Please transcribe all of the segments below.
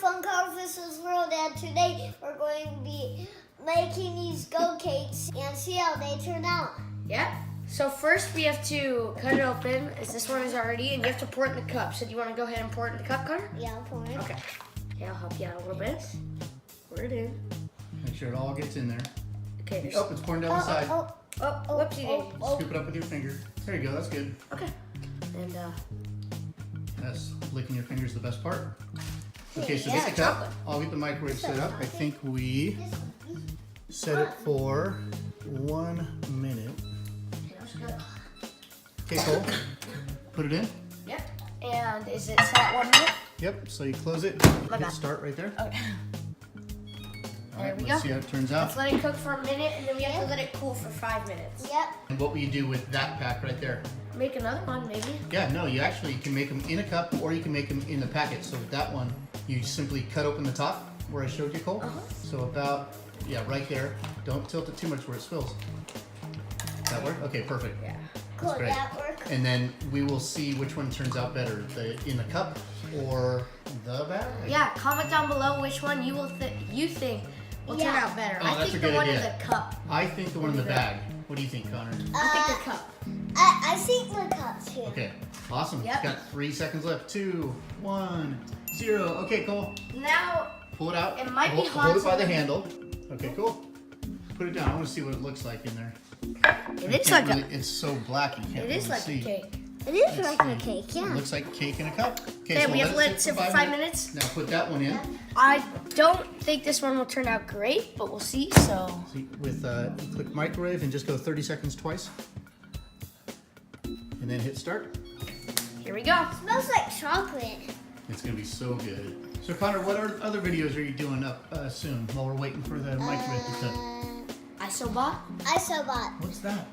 Fun Cars, this is World, and today we're going to be making these goat cakes and see how they turn out. Yeah. So first we have to cut it open, as this one is already, and you have to pour it in the cup. So do you want to go ahead and pour it in the cup, Connor? Yeah, I'll pour it. Okay. Okay, I'll help you out a little bit. Pour it in. Make sure it all gets in there. Okay, there's... Oh, it's pouring down the side. Whoopsie daisy. Scoop it up with your finger. There you go, that's good. Okay. And Yes, licking your finger is the best part. Okay, so Yeah, get the cup. chocolate. I'll get the microwave set up. I think we set it for 1 minute. Okay, Cole, put it in. Yep. And is it set at 1 minute? Yep, so you close it, My hit bad. start right there. Okay. All There right, we let's go. see how it turns out. Let's let it cook for a minute, and then we have to let it cool for 5 minutes. Yep. And what will you do with that pack right there? Make another one, maybe. Yeah, no, you actually can make them in a cup or you can make them in the packet. So with that one, you simply cut open the top where I showed you, Cole. So about, yeah, right there. Don't tilt it too much where it spills. That work? Okay, perfect. Yeah. Cool, great. that worked. And then we will see which one turns out better, in the cup or the bag. Yeah, comment down below which one you think will turn Yeah. out better. Oh, I that's think a the good one in idea. the cup. I think the one in the bag. What do you think, Connor? I think the cup. I think the cup too. Okay, awesome. Yep. It's got 3 seconds left. 2, 1, 0. Okay, Cole. Now, Pull it out. It might be hold, hot Hold it by to- the handle. Okay, cool. Put it down. I want to see what it looks like in there. it You is can't like really, it's so black you can't it is really like see. a cake. It is Let's like a see. cake, It yeah. looks like cake in a cup. Okay, we have to let it sit for 5 minutes. Now put that one in. I don't think this one will turn out great, but we'll see. So, See, with you click microwave and just go 30 seconds twice. And then hit start. here we go. Smells like chocolate. It's gonna be so good. So Connor, what other videos are you doing up soon while we're waiting for the microwave to cook? Isobot. Isobot. What's that?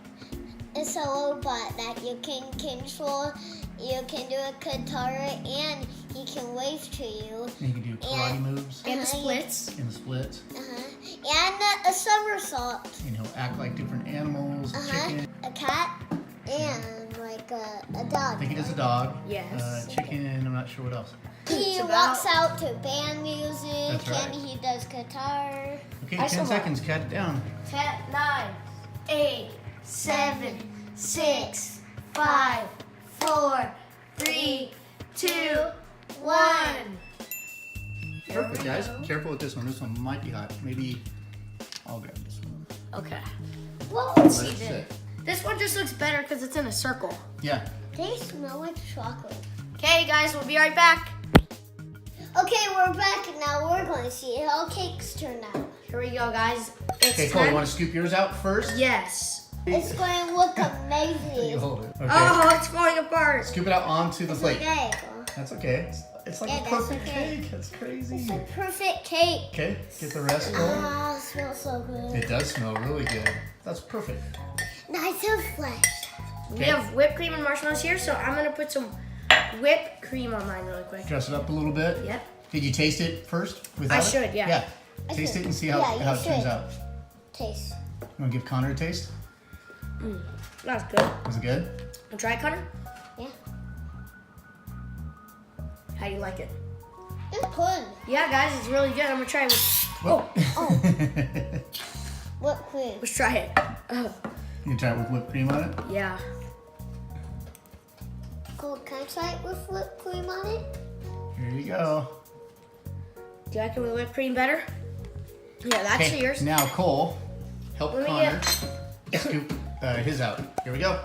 It's a robot that you can control. You can do a guitar and he can wave to you. And you can do karate moves And the Uh-huh, splits. and the splits. And a somersault. And he'll act like different animals, a chicken. A cat and like a I dog. think it is a dog. Yes. Chicken, and I'm not sure what else. He It's walks out to band music That's right. and he does guitar. Okay, I 10 saw seconds, cut it down. 10, 9, 8, 7, 6, 5, 4, 3, 2, 1. Perfect, guys. Careful with this one. This one might be hot. Maybe I'll grab this one. Okay. Well, Let's Let see it then. sit. This one just looks better because it's in a circle. Yeah. they smell like chocolate. Okay, guys, we'll be right back. Okay, we're back and now we're going to see how cakes turn out. Here we go, guys. It's Okay, Cole, you time. want to scoop yours out first? Yes. It's going to look You amazing. hold it. Okay. Oh, it's falling apart. Scoop it out onto the It's plate. okay. That's okay. It's like Yeah, a that's perfect okay. cake. That's crazy. It's a perfect cake. Okay, get the rest Cole. Ah, it smells so good. It does smell really good. That's perfect. Nice and fresh. We Okay. have whipped cream and marshmallows here, so I'm gonna put some whipped cream on mine really quick. Dress it up a little bit. Yep. Did you taste it first? Without I it? should, yeah. Yeah. I Taste should. it and see how, Yeah, you how it turns should. out. Taste. You want to give Connor a taste? That's good. Was it good? And try it, Connor. Yeah. How do you like it? It's good. Yeah, guys, it's really good. I'm gonna try it. Oh. Whipped cream. Let's try it. Oh, You can try it with whipped cream on it? yeah. Cool. Can I try it with whipped cream on it? Here you go. Do you like it with whipped cream better? Yeah, that's Okay, yours. now Cole, help Let me Connor scoop his out. Here we go.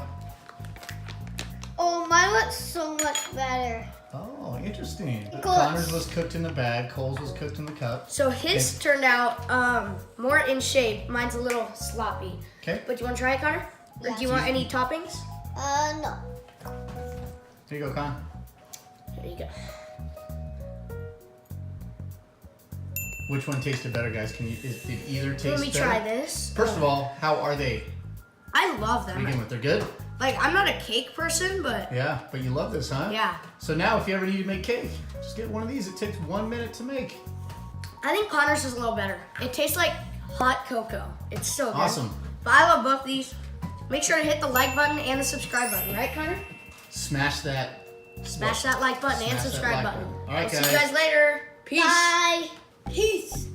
Oh, mine looks so much better. Oh, interesting. Cool. Connor's was cooked in the bag. Cole's was cooked in the cup. So his turned out more in shape. Mine's a little sloppy. Okay. But do you want to try it, Connor? Or do you want any toppings? No. There you go, Con. Here you go. Which one tasted better, guys? Did either taste Let me better? try this. First of all, how are they? I love To them. begin with, they're good? Like, I'm not a cake person, but Yeah, but you love this, huh? yeah. So now if you ever need to make cake, just get one of these. It takes 1 minute to make. I think Connor's is a little better. It tastes like hot cocoa. It's so good. Awesome. But I love both these. Make sure to hit the like button and the subscribe button, right, Connor? Smash that. Smash that like button and Smash that subscribe like button. button. All right, I'll see you guys. guys later. Peace. Bye. Peace.